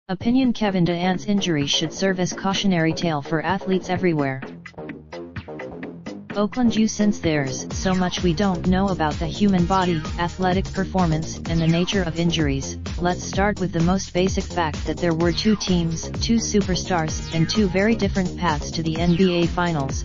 Opinion: Kevin Durant's injury should serve as cautionary tale for athletes everywhere. Oakland U. Since there's so much we don't know about the human body, athletic performance, and the nature of injuries, let's start with the most basic fact that there were two teams, two superstars, and two very different paths to the NBA Finals.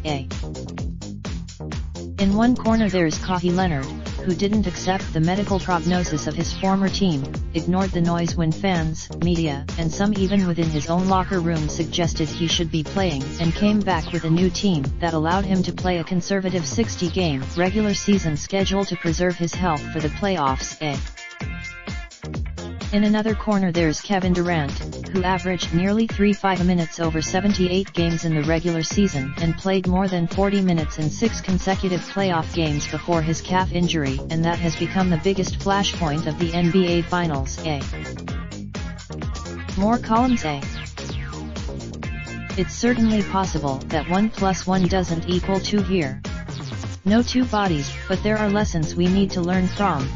In one corner there's Kawhi Leonard, who didn't accept the medical prognosis of his former team, ignored the noise when fans, media, and some even within his own locker room suggested he should be playing, and came back with a new team that allowed him to play a conservative 60-game regular season schedule to preserve his health for the playoffs. In another corner there's Kevin Durant, who averaged nearly 35 minutes over 78 games in the regular season and played more than 40 minutes in 6 consecutive playoff games before his calf injury, and that has become the biggest flashpoint of the NBA Finals. More columns. It's certainly possible that 1 + 1 doesn't equal 2 here. No two bodies, but there are lessons we need to learn from.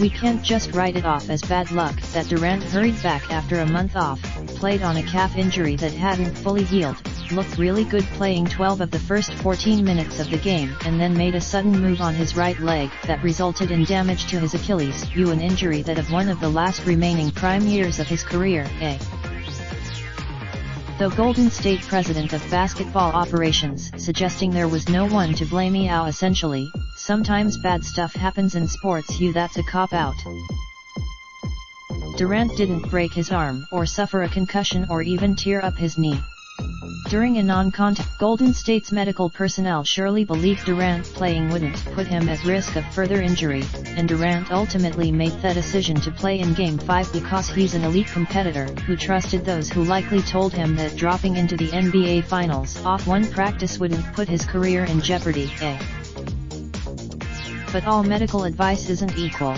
We can't just write it off as bad luck that Durant hurried back after a month off, played on a calf injury that hadn't fully healed, looked really good playing 12 of the first 14 minutes of the game, and then made a sudden move on his right leg that resulted in damage to his Achilles, an injury that of one of the last remaining prime years of his career. Though Golden State president of basketball operations suggesting there was no one to blame, essentially, sometimes bad stuff happens in sports, that's a cop-out. Durant didn't break his arm, or suffer a concussion, or even tear up his knee. During a non-contact, Golden State's medical personnel surely believed Durant playing wouldn't put him at risk of further injury, and Durant ultimately made the decision to play in Game 5 because he's an elite competitor who trusted those who likely told him that dropping into the NBA Finals off one practice wouldn't put his career in jeopardy. But all medical advice isn't equal.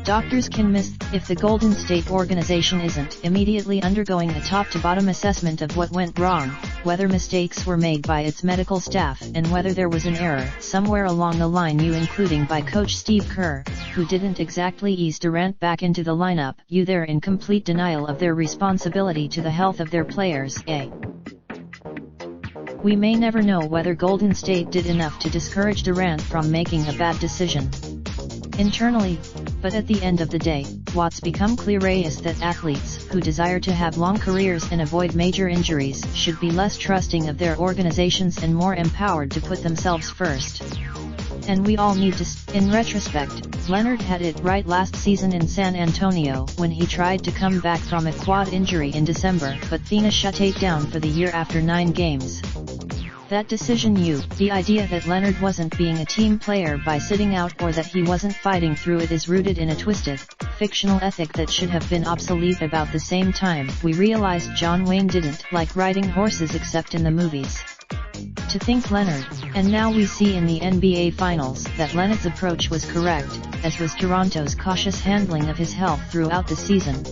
Doctors can miss if the Golden State organization isn't immediately undergoing a top-to-bottom assessment of what went wrong, whether mistakes were made by its medical staff, and whether there was an error somewhere along the line, including by coach Steve Kerr, who didn't exactly ease Durant back into the lineup. They're in complete denial of their responsibility to the health of their players. We may never know whether Golden State did enough to discourage Durant from making a bad decision internally, but at the end of the day, what's become clear is that athletes who desire to have long careers and avoid major injuries should be less trusting of their organizations and more empowered to put themselves first. And we all need to. In retrospect, Leonard had it right last season in San Antonio when he tried to come back from a quad injury in December, but Thena shut it down for the year after 9 games. That decision, the idea that Leonard wasn't being a team player by sitting out, or that he wasn't fighting through it, is rooted in a twisted, fictional ethic that should have been obsolete about the same time we realized John Wayne didn't like riding horses except in the movies. To think Leonard, and now we see in the NBA Finals that Leonard's approach was correct, as was Toronto's cautious handling of his health throughout the season.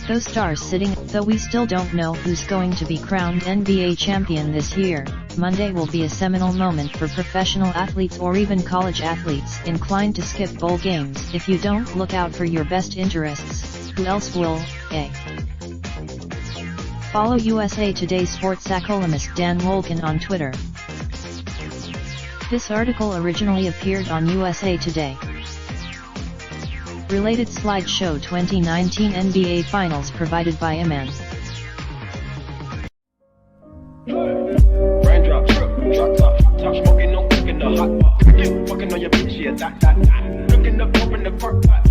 Those stars sitting, though we still don't know who's going to be crowned NBA champion this year, Monday will be a seminal moment for professional athletes or even college athletes inclined to skip bowl games. If you don't look out for your best interests, who else will? Follow USA Today sports columnist Dan Wolken on Twitter. This article originally appeared on USA Today. Related slideshow 2019 NBA Finals provided by Iman. Raindrop, drop top, top smoking, no cooking the hot pot. Fucking on your bitch, yeah, that. Looking up, open the park pot.